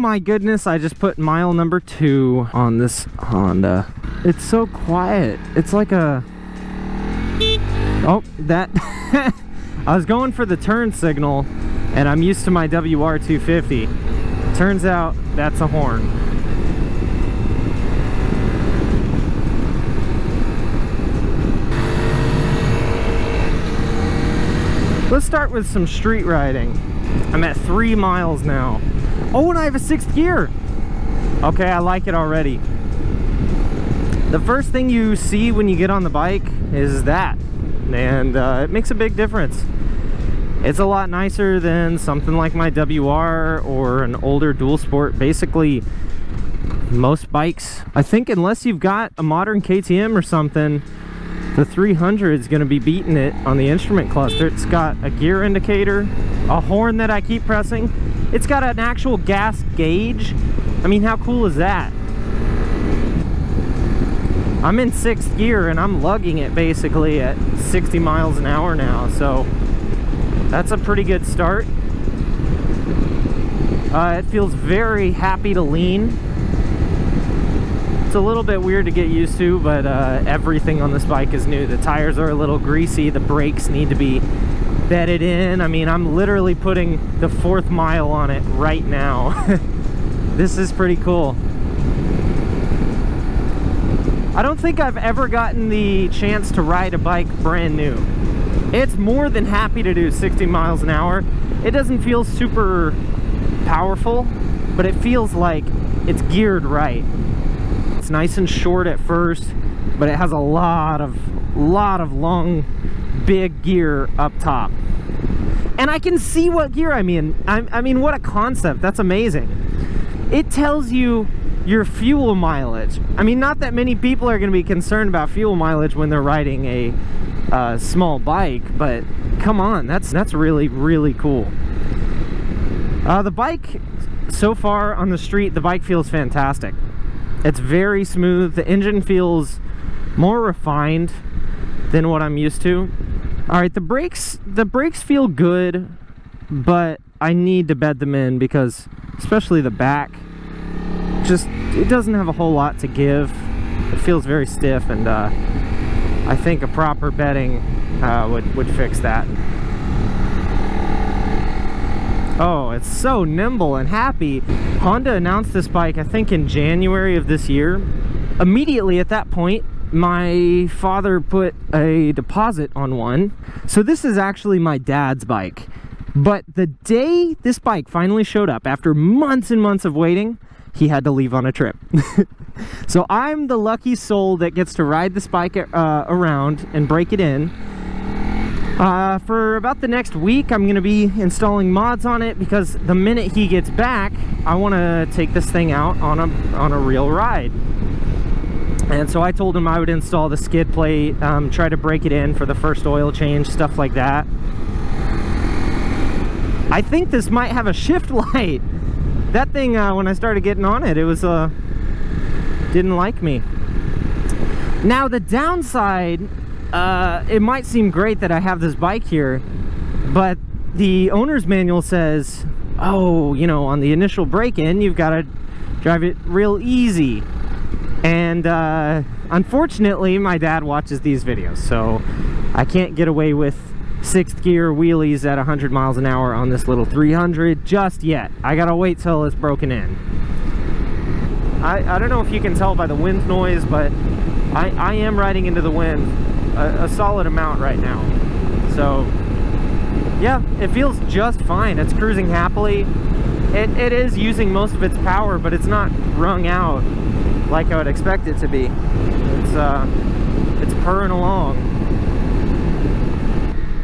my goodness, I just put mile number 2 on this Honda. It's so quiet. It's like a... Oh, that... I was going for the turn signal, and I'm used to my WR250. Turns out that's a horn. Let's start with some street riding. I'm at 3 miles now. Oh, and I have a 6th gear. Okay, I like it already. The first thing you see when you get on the bike is that, and it makes a big difference. It's a lot nicer than something like my WR or an older dual sport. Basically, most bikes, I think, unless you've got a modern KTM or something, the 300 is going to be beating it on the instrument cluster. It's got a gear indicator, a horn that I keep pressing. It's got an actual gas gauge. I mean, how cool is that? I'm in 6th gear and I'm lugging it basically at 60 miles an hour now, so that's a pretty good start. It feels very happy to lean. It's a little bit weird to get used to, but everything on this bike is new. The tires are a little greasy, the brakes need to be bedded in. I mean, I'm literally putting the 4th mile on it right now. This is pretty cool. I don't think I've ever gotten the chance to ride a bike brand new. It's more than happy to do 60 miles an hour. It doesn't feel super powerful, but it feels like it's geared right. It's nice and short at first, but it has a lot of long, big gear up top. And I can see what gear I'm in. I mean, what a concept. That's amazing. It tells you your fuel mileage. I mean, not that many people are going to be concerned about fuel mileage when they're riding a small bike, but come on, that's really, really cool. The bike, so far on the street, the bike feels fantastic. It's very smooth. The engine feels more refined than what I'm used to. All right, the brakes feel good, but I need to bed them in because, especially the back, just, it doesn't have a whole lot to give. It feels very stiff, and I think a proper bedding would fix that. Oh, it's so nimble and happy. Honda announced this bike, I think, in January of this year. Immediately at that point, my father put a deposit on one. So this is actually my dad's bike. But the day this bike finally showed up, after months and months of waiting, he had to leave on a trip. So I'm the lucky soul that gets to ride this bike around and break it in. For about the next week, I'm going to be installing mods on it because the minute he gets back, I want to take this thing out on a real ride. And so I told him I would install the skid plate, try to break it in for the first oil change, stuff like that. I think this might have a shift light. That thing, when I started getting on it, it was, didn't like me. Now the downside, it might seem great that I have this bike here, but the owner's manual says, oh, you know, on the initial break-in, you've got to drive it real easy. And unfortunately, my dad watches these videos, so I can't get away with 6th gear wheelies at 100 miles an hour on this little 300 just yet. I gotta wait till it's broken in. I don't know if you can tell by the wind noise, but I am riding into the wind a solid amount right now. So yeah, it feels just fine. It's cruising happily. It is using most of its power, but it's not wrung out like I would expect it to be. It's purring along.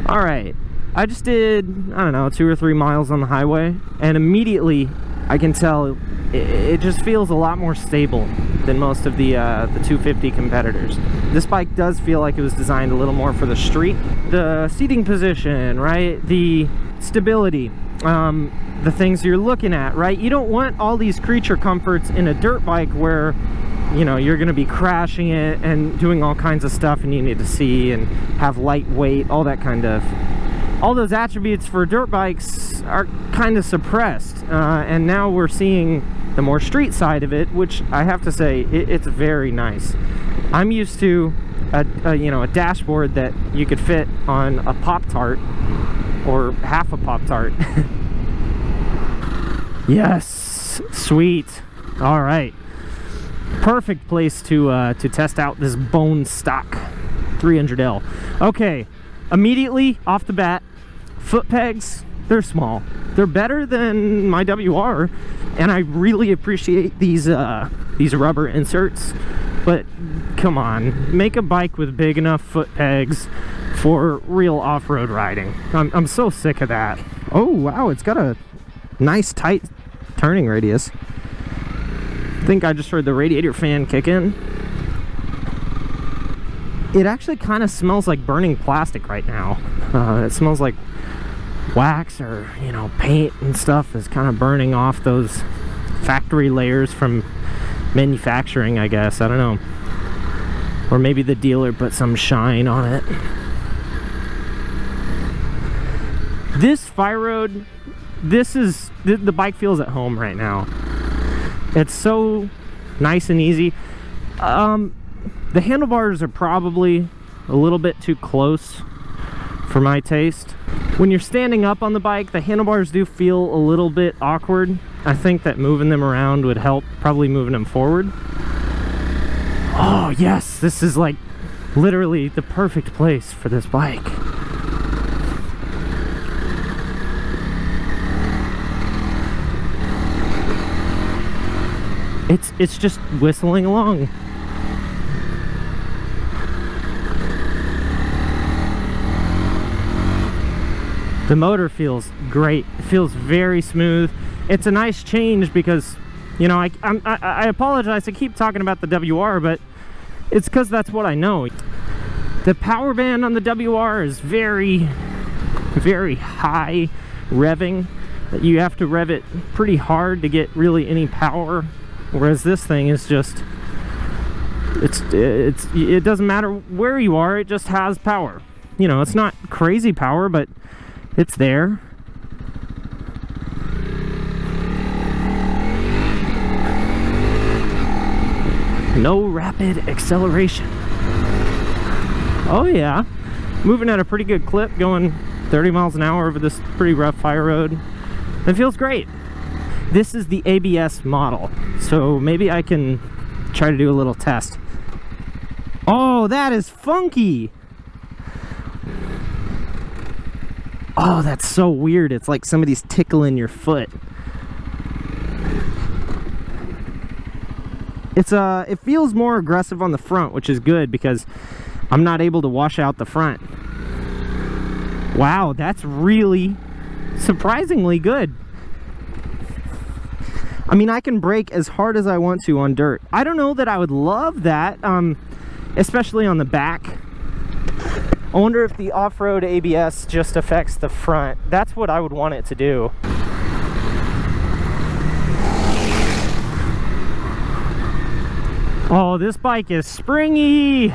All right, I just did, I don't know, 2 or 3 miles on the highway, and immediately I can tell it just feels a lot more stable than most of the 250 competitors. This bike does feel like it was designed a little more for the street. The seating position, right? The stability, the things you're looking at, right? You don't want all these creature comforts in a dirt bike where, you know, you're going to be crashing it and doing all kinds of stuff, and you need to see and have lightweight, all that kind of all those attributes for dirt bikes are kind of suppressed, and now we're seeing the more street side of it, which I have to say, it's very nice. I'm used to a dashboard that you could fit on a Pop-Tart or half a Pop-Tart. Yes, sweet. All right, perfect place to test out this bone stock 300L. Okay, immediately off the bat, foot pegs, they're small. They're better than my WR, and I really appreciate these rubber inserts. But come on, make a bike with big enough foot pegs for real off-road riding. I'm so sick of that. Oh wow, it's got a nice tight turning radius. I think I just heard the radiator fan kick in. It actually kind of smells like burning plastic right now. It smells like wax or, paint and stuff is kind of burning off those factory layers from manufacturing, I guess. I don't know. Or maybe the dealer put some shine on it. This Fire Road, the bike feels at home right now. It's so nice and easy. The handlebars are probably a little bit too close for my taste. When you're standing up on the bike, the handlebars do feel a little bit awkward. I think that moving them around would help, probably moving them forward. Oh yes, this is like literally the perfect place for this bike. It's just whistling along. The motor feels great. It feels very smooth. It's a nice change because, I apologize. I keep talking about the WR, but it's because that's what I know. The power band on the WR is very, very high revving. You have to rev it pretty hard to get really any power. Whereas this thing is just, it doesn't matter where you are, it just has power. It's not crazy power, but it's there. No rapid acceleration. Oh yeah, moving at a pretty good clip, going 30 miles an hour over this pretty rough fire road. It feels great. This is the ABS model, so maybe I can try to do a little test. Oh, that is funky. Oh, that's so weird. It's like somebody's tickling your foot. It feels more aggressive on the front, which is good because I'm not able to wash out the front. Wow, that's really surprisingly good. I mean, I can brake as hard as I want to on dirt. I don't know that I would love that, especially on the back. I wonder if the off-road ABS just affects the front. That's what I would want it to do. Oh, this bike is springy.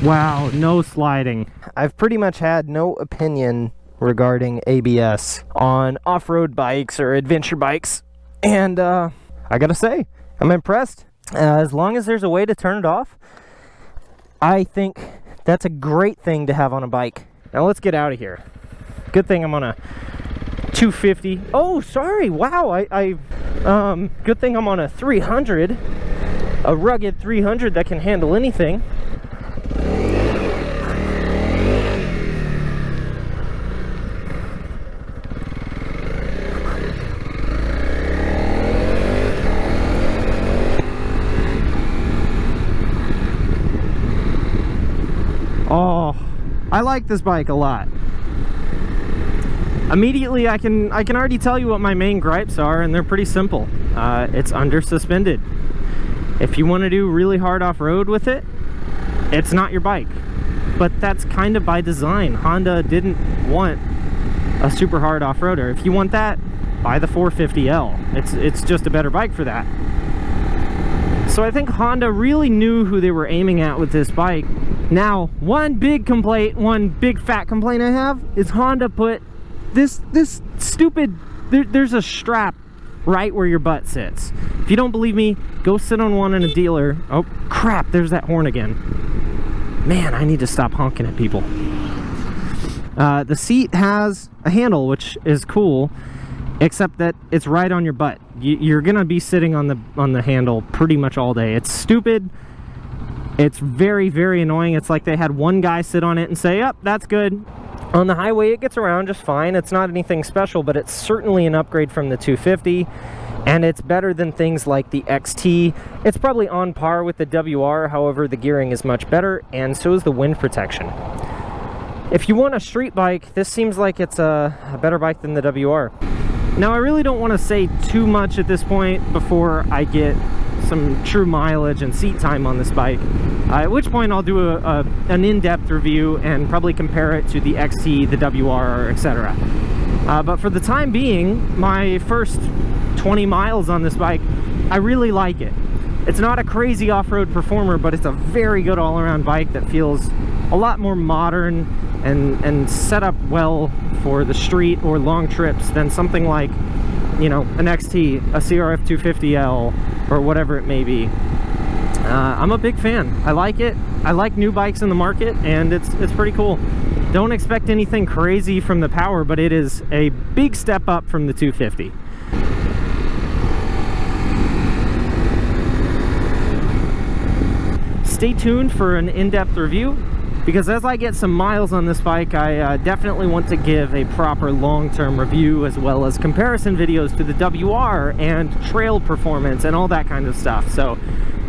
Wow, no sliding. I've pretty much had no opinion regarding ABS on off-road bikes or adventure bikes. And I gotta say, I'm impressed. As long as there's a way to turn it off, I think that's a great thing to have on a bike. Now let's get out of here. Good thing I'm on a 250. Oh, sorry. Wow. Good thing I'm on a 300, a rugged 300 that can handle anything. Oh, I like this bike a lot. Immediately, I can already tell you what my main gripes are, and they're pretty simple. It's under suspended. If you want to do really hard off-road with it, it's not your bike. But that's kind of by design. Honda didn't want a super hard off-roader. If you want that, buy the 450L. It's just a better bike for that. So I think Honda really knew who they were aiming at with this bike. Now, one big fat complaint I have is Honda put this stupid, there's a strap right where your butt sits. If you don't believe me, go sit on one in a dealer. Oh crap, there's that horn again. Man, I need to stop honking at people. The seat has a handle, which is cool, except that it's right on your butt. You're gonna be sitting on the handle pretty much all day. It's stupid. It's very, very annoying. It's like they had one guy sit on it and say, yep, that's good. On the highway, it gets around just fine. It's not anything special, but it's certainly an upgrade from the 250, and it's better than things like the XT. It's probably on par with the WR, however, the gearing is much better, and so is the wind protection. If you want a street bike, this seems like it's a better bike than the WR. Now, I really don't want to say too much at this point before I get some true mileage and seat time on this bike, at which point I'll do an in-depth review and probably compare it to the XT, the WR, etc. But for the time being, my first 20 miles on this bike, I really like it. It's not a crazy off-road performer, but it's a very good all-around bike that feels a lot more modern and set up well for the street or long trips than something like, you know, an XT, a CRF300l, or whatever it may be. I'm a big fan. I like it. I like new bikes in the market, and it's pretty cool. Don't expect anything crazy from the power, but it is a big step up from the 250. Stay tuned for an in-depth review, because as I get some miles on this bike, I definitely want to give a proper long-term review, as well as comparison videos to the WR and trail performance and all that kind of stuff. So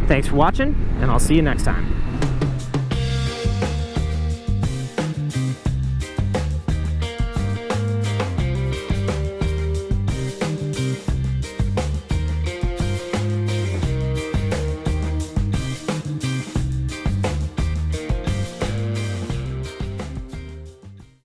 thanks for watching, and I'll see you next time.